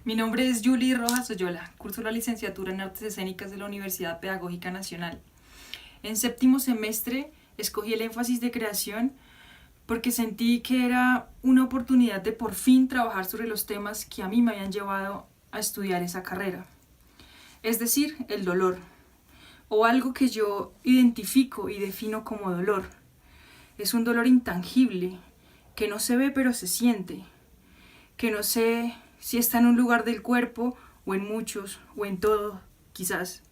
Mi nombre es Julie Rojas Oyola, curso la licenciatura en Artes Escénicas de la Universidad Pedagógica Nacional. En séptimo semestre escogí el énfasis de creación porque sentí que era una oportunidad de por fin trabajar sobre los temas que a mí me habían llevado a estudiar esa carrera. Es decir, el dolor, o algo que yo identifico y defino como dolor. Es un dolor intangible, que no se ve pero se siente, que no sé si está en un lugar del cuerpo o en muchos o en todo, quizás,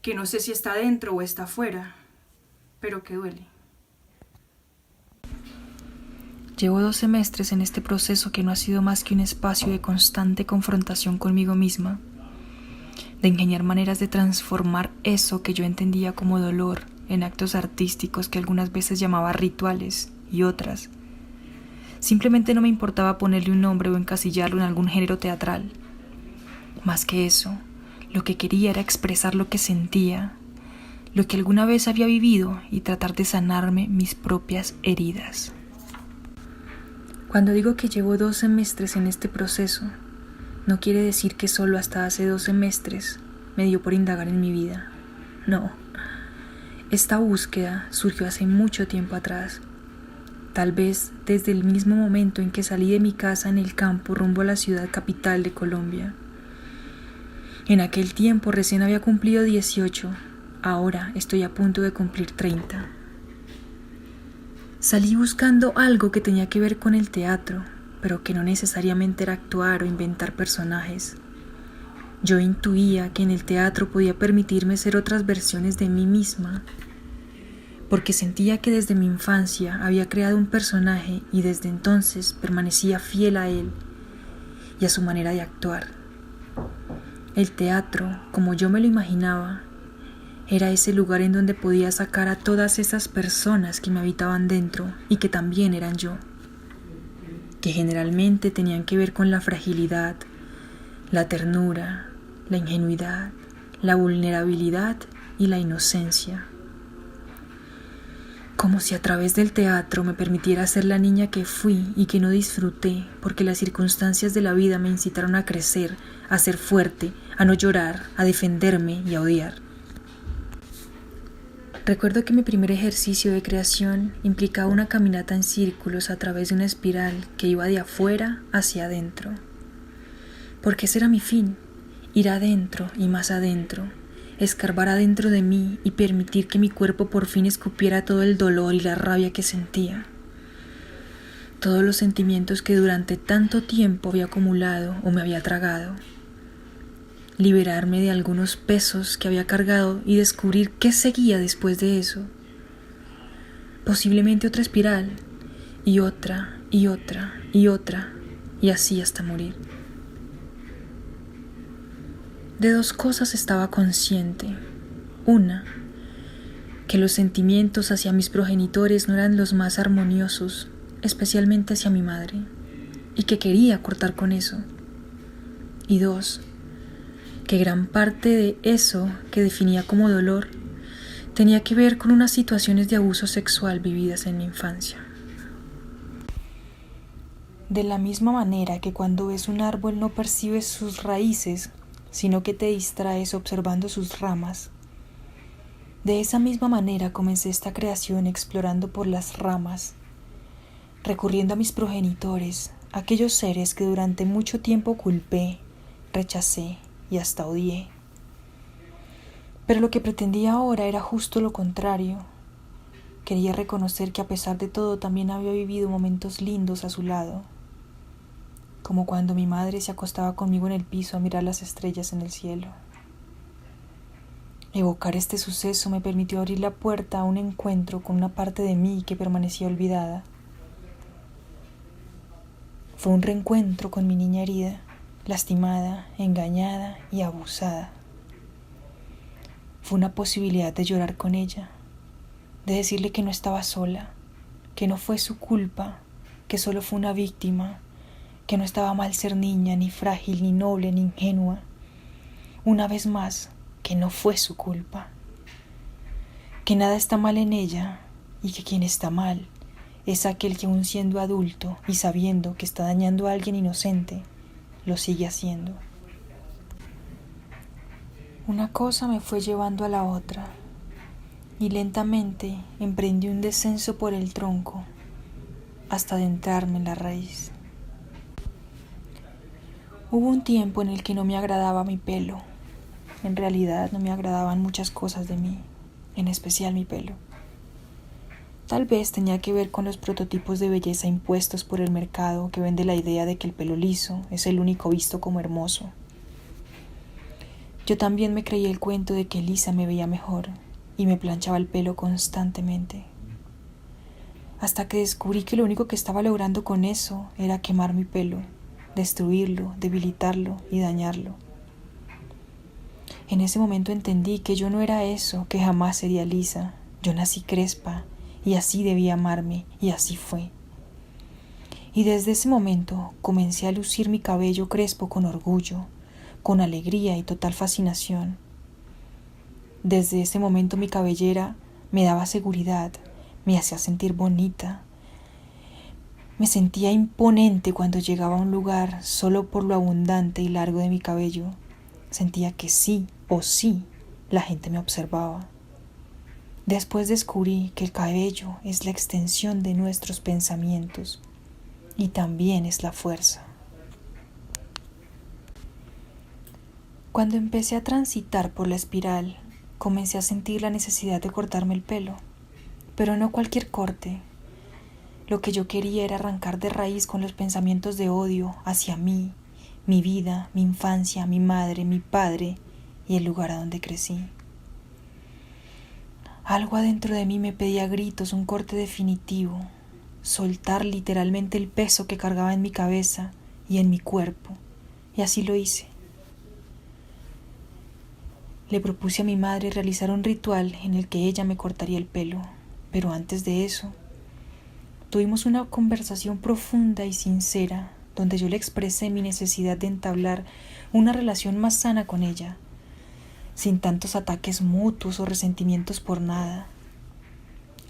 que no sé si está dentro o está afuera, pero que duele. Llevo 2 semestres en este proceso que no ha sido más que un espacio de constante confrontación conmigo misma, de ingeniar maneras de transformar eso que yo entendía como dolor en actos artísticos que algunas veces llamaba rituales y otras simplemente no me importaba ponerle un nombre o encasillarlo en algún género teatral. Más que eso, lo que quería era expresar lo que sentía, lo que alguna vez había vivido y tratar de sanarme mis propias heridas. Cuando digo que llevo 2 semestres en este proceso, no quiere decir que solo hasta hace 2 semestres me dio por indagar en mi vida. No, esta búsqueda surgió hace mucho tiempo atrás. Tal vez desde el mismo momento en que salí de mi casa en el campo rumbo a la ciudad capital de Colombia. En aquel tiempo recién había cumplido 18, ahora estoy a punto de cumplir 30. Salí buscando algo que tenía que ver con el teatro, pero que no necesariamente era actuar o inventar personajes. Yo intuía que en el teatro podía permitirme ser otras versiones de mí misma, porque sentía que desde mi infancia había creado un personaje y desde entonces permanecía fiel a él y a su manera de actuar. El teatro, como yo me lo imaginaba, era ese lugar en donde podía sacar a todas esas personas que me habitaban dentro y que también eran yo, que generalmente tenían que ver con la fragilidad, la ternura, la ingenuidad, la vulnerabilidad y la inocencia. Como si a través del teatro me permitiera ser la niña que fui y que no disfruté porque las circunstancias de la vida me incitaron a crecer, a ser fuerte, a no llorar, a defenderme y a odiar. Recuerdo que mi primer ejercicio de creación implicaba una caminata en círculos a través de una espiral que iba de afuera hacia adentro. Porque ese era mi fin, ir adentro y más adentro, escarbar adentro de mí y permitir que mi cuerpo por fin escupiera todo el dolor y la rabia que sentía. Todos los sentimientos que durante tanto tiempo había acumulado o me había tragado. Liberarme de algunos pesos que había cargado y descubrir qué seguía después de eso. Posiblemente otra espiral, y otra, y otra, y otra, y así hasta morir. De 2 cosas estaba consciente. Una, que los sentimientos hacia mis progenitores no eran los más armoniosos, especialmente hacia mi madre, y que quería cortar con eso. Y 2, que gran parte de eso que definía como dolor tenía que ver con unas situaciones de abuso sexual vividas en mi infancia. De la misma manera que cuando ves un árbol no percibes sus raíces, sino que te distraes observando sus ramas. De esa misma manera comencé esta creación explorando por las ramas, recurriendo a mis progenitores, aquellos seres que durante mucho tiempo culpé, rechacé y hasta odié. Pero lo que pretendía ahora era justo lo contrario. Quería reconocer que a pesar de todo también había vivido momentos lindos a su lado, como cuando mi madre se acostaba conmigo en el piso a mirar las estrellas en el cielo. Evocar este suceso me permitió abrir la puerta a un encuentro con una parte de mí que permanecía olvidada. Fue un reencuentro con mi niña herida, lastimada, engañada y abusada. Fue una posibilidad de llorar con ella, de decirle que no estaba sola, que no fue su culpa, que solo fue una víctima, que no estaba mal ser niña, ni frágil, ni noble, ni ingenua. Una vez más, que no fue su culpa, que nada está mal en ella y que quien está mal es aquel que aún siendo adulto y sabiendo que está dañando a alguien inocente, lo sigue haciendo. Una cosa me fue llevando a la otra, y lentamente emprendí un descenso por el tronco hasta adentrarme en la raíz. Hubo un tiempo en el que no me agradaba mi pelo. En realidad no me agradaban muchas cosas de mí, en especial mi pelo. Tal vez tenía que ver con los prototipos de belleza impuestos por el mercado que vende la idea de que el pelo liso es el único visto como hermoso. Yo también me creí el cuento de que lisa me veía mejor y me planchaba el pelo constantemente. Hasta que descubrí que lo único que estaba logrando con eso era quemar mi pelo, destruirlo, debilitarlo y dañarlo. En ese momento entendí que yo no era eso, que jamás sería lisa. Yo nací crespa y así debía amarme, y así fue. Y desde ese momento comencé a lucir mi cabello crespo con orgullo, con alegría y total fascinación. Desde ese momento mi cabellera me daba seguridad, me hacía sentir bonita. Me sentía imponente cuando llegaba a un lugar solo por lo abundante y largo de mi cabello. Sentía que sí o sí la gente me observaba. Después descubrí que el cabello es la extensión de nuestros pensamientos y también es la fuerza. Cuando empecé a transitar por la espiral, comencé a sentir la necesidad de cortarme el pelo, pero no cualquier corte. Lo que yo quería era arrancar de raíz con los pensamientos de odio hacia mí, mi vida, mi infancia, mi madre, mi padre y el lugar a donde crecí. Algo adentro de mí me pedía a gritos un corte definitivo, soltar literalmente el peso que cargaba en mi cabeza y en mi cuerpo, y así lo hice. Le propuse a mi madre realizar un ritual en el que ella me cortaría el pelo, pero antes de eso, tuvimos una conversación profunda y sincera, donde yo le expresé mi necesidad de entablar una relación más sana con ella, sin tantos ataques mutuos o resentimientos por nada.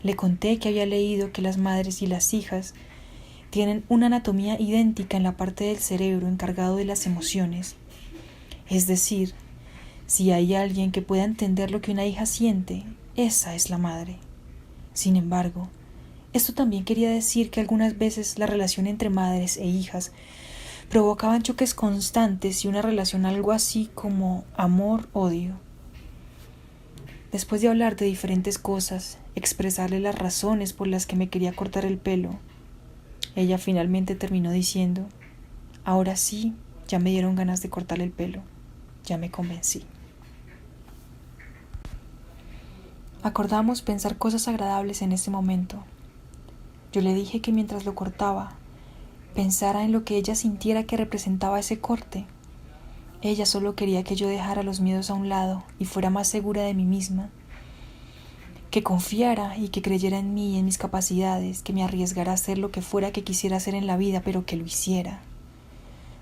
Le conté que había leído que las madres y las hijas tienen una anatomía idéntica en la parte del cerebro encargado de las emociones. Es decir, si hay alguien que pueda entender lo que una hija siente, esa es la madre. Sin embargo, esto también quería decir que algunas veces la relación entre madres e hijas provocaban choques constantes y una relación algo así como amor-odio. Después de hablar de diferentes cosas, expresarle las razones por las que me quería cortar el pelo, ella finalmente terminó diciendo: ahora sí, ya me dieron ganas de cortarle el pelo, ya me convencí. Acordamos pensar cosas agradables en ese momento. Yo le dije que mientras lo cortaba, pensara en lo que ella sintiera que representaba ese corte. Ella solo quería que yo dejara los miedos a un lado y fuera más segura de mí misma, que confiara y que creyera en mí y en mis capacidades, que me arriesgara a hacer lo que fuera que quisiera hacer en la vida, pero que lo hiciera,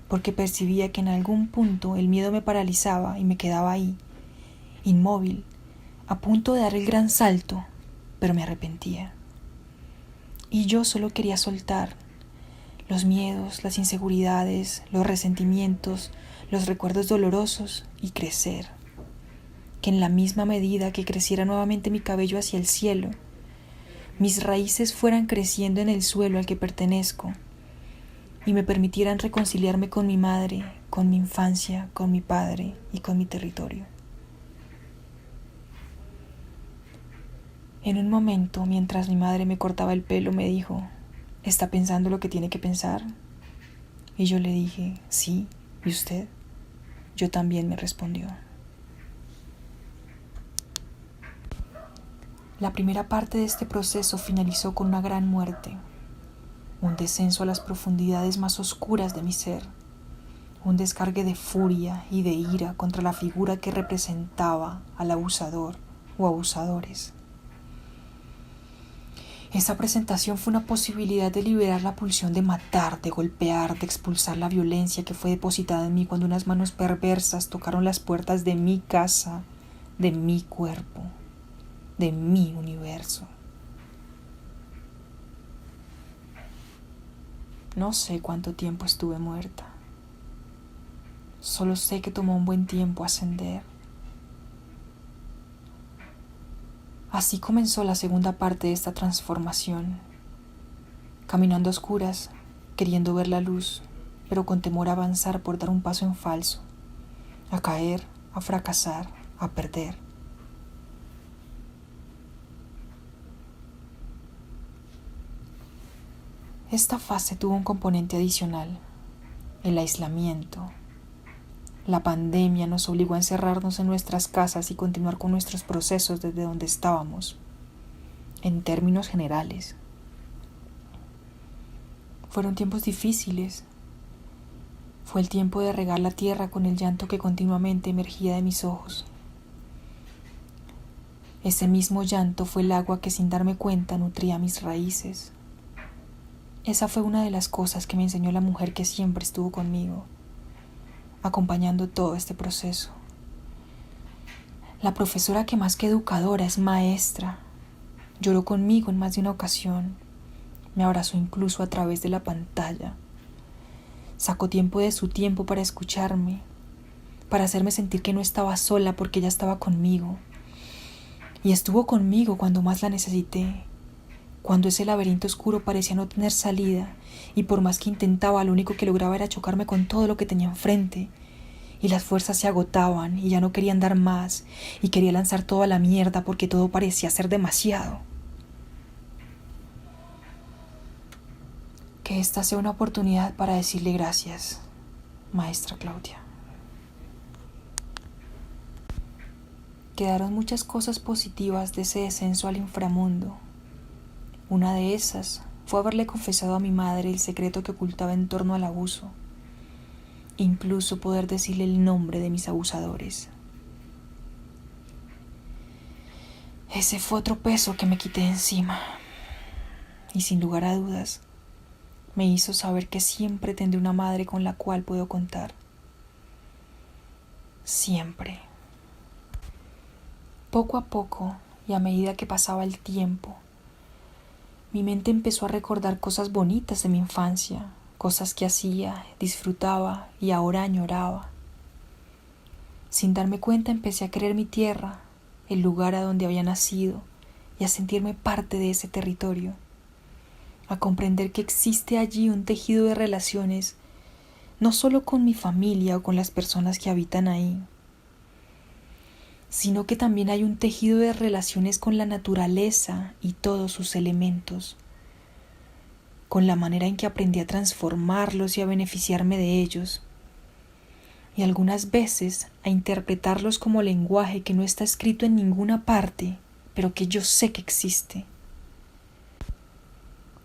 porque percibía que en algún punto el miedo me paralizaba y me quedaba ahí, inmóvil, a punto de dar el gran salto, pero me arrepentía. Y yo solo quería soltar los miedos, las inseguridades, los resentimientos, los recuerdos dolorosos y crecer. Que en la misma medida que creciera nuevamente mi cabello hacia el cielo, mis raíces fueran creciendo en el suelo al que pertenezco y me permitieran reconciliarme con mi madre, con mi infancia, con mi padre y con mi territorio. En un momento, mientras mi madre me cortaba el pelo, me dijo: ¿está pensando lo que tiene que pensar? Y yo le dije: sí. ¿Y usted? Yo también, me respondió. La primera parte de este proceso finalizó con una gran muerte, un descenso a las profundidades más oscuras de mi ser, un descargue de furia y de ira contra la figura que representaba al abusador o abusadores. Esa presentación fue una posibilidad de liberar la pulsión de matar, de golpear, de expulsar la violencia que fue depositada en mí cuando unas manos perversas tocaron las puertas de mi casa, de mi cuerpo, de mi universo. No sé cuánto tiempo estuve muerta. Solo sé que tomó un buen tiempo ascender. Así comenzó la segunda parte de esta transformación, caminando a oscuras, queriendo ver la luz, pero con temor a avanzar por dar un paso en falso, a caer, a fracasar, a perder. Esta fase tuvo un componente adicional, el aislamiento. La pandemia nos obligó a encerrarnos en nuestras casas y continuar con nuestros procesos desde donde estábamos, en términos generales. Fueron tiempos difíciles. Fue el tiempo de regar la tierra con el llanto que continuamente emergía de mis ojos. Ese mismo llanto fue el agua que sin darme cuenta nutría mis raíces. Esa fue una de las cosas que me enseñó la mujer que siempre estuvo conmigo, acompañando todo este proceso. La profesora que más que educadora es maestra. Lloró conmigo en más de una ocasión. Me abrazó incluso a través de la pantalla. Sacó tiempo de su tiempo para escucharme, para hacerme sentir que no estaba sola porque ella estaba conmigo. Y estuvo conmigo cuando más la necesité, cuando ese laberinto oscuro parecía no tener salida y por más que intentaba, lo único que lograba era chocarme con todo lo que tenía enfrente. Y las fuerzas se agotaban y ya no quería andar más y quería lanzar todo a la mierda porque todo parecía ser demasiado. Que esta sea una oportunidad para decirle gracias, maestra Claudia. Quedaron muchas cosas positivas de ese descenso al inframundo. Una de esas fue haberle confesado a mi madre el secreto que ocultaba en torno al abuso. Incluso poder decirle el nombre de mis abusadores. Ese fue otro peso que me quité de encima. Y sin lugar a dudas, me hizo saber que siempre tendré una madre con la cual puedo contar. Siempre. Poco a poco, y a medida que pasaba el tiempo, mi mente empezó a recordar cosas bonitas de mi infancia, cosas que hacía, disfrutaba y ahora añoraba. Sin darme cuenta empecé a querer mi tierra, el lugar a donde había nacido, y a sentirme parte de ese territorio, a comprender que existe allí un tejido de relaciones, no solo con mi familia o con las personas que habitan ahí, sino que también hay un tejido de relaciones con la naturaleza y todos sus elementos, con la manera en que aprendí a transformarlos y a beneficiarme de ellos, y algunas veces a interpretarlos como lenguaje que no está escrito en ninguna parte, pero que yo sé que existe.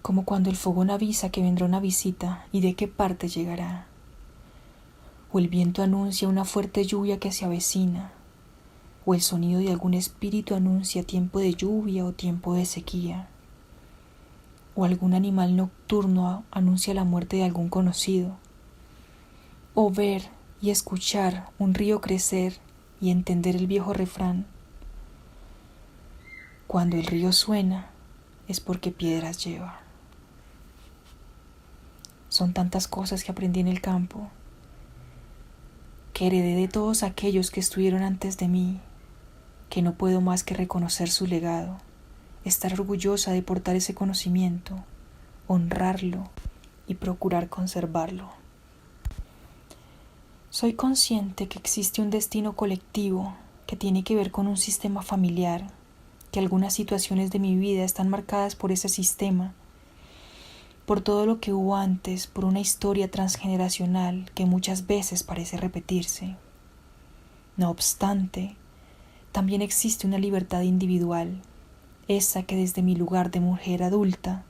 Como cuando el fogón avisa que vendrá una visita y de qué parte llegará, o el viento anuncia una fuerte lluvia que se avecina, o el sonido de algún espíritu anuncia tiempo de lluvia o tiempo de sequía, o algún animal nocturno anuncia la muerte de algún conocido, o ver y escuchar un río crecer y entender el viejo refrán: cuando el río suena es porque piedras lleva. Son tantas cosas que aprendí en el campo, que heredé de todos aquellos que estuvieron antes de mí, que no puedo más que reconocer su legado, estar orgullosa de portar ese conocimiento, honrarlo y procurar conservarlo. Soy consciente que existe un destino colectivo que tiene que ver con un sistema familiar, que algunas situaciones de mi vida están marcadas por ese sistema, por todo lo que hubo antes, por una historia transgeneracional que muchas veces parece repetirse. No obstante, también existe una libertad individual, esa que desde mi lugar de mujer adulta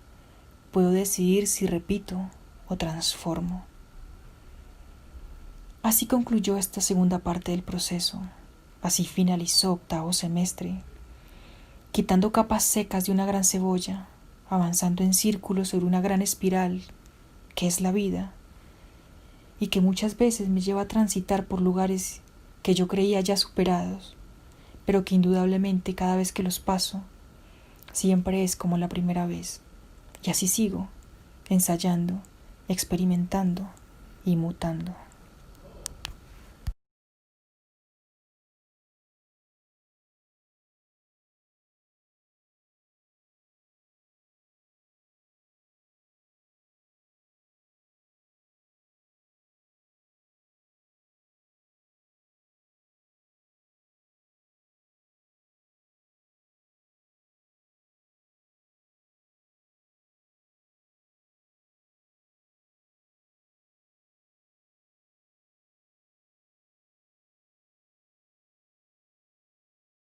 puedo decidir si repito o transformo. Así concluyó esta segunda parte del proceso. Así finalizó octavo semestre, quitando capas secas de una gran cebolla, avanzando en círculos sobre una gran espiral, que es la vida, y que muchas veces me lleva a transitar por lugares que yo creía ya superados, pero que indudablemente cada vez que los paso, siempre es como la primera vez. Y así sigo, ensayando, experimentando y mutando.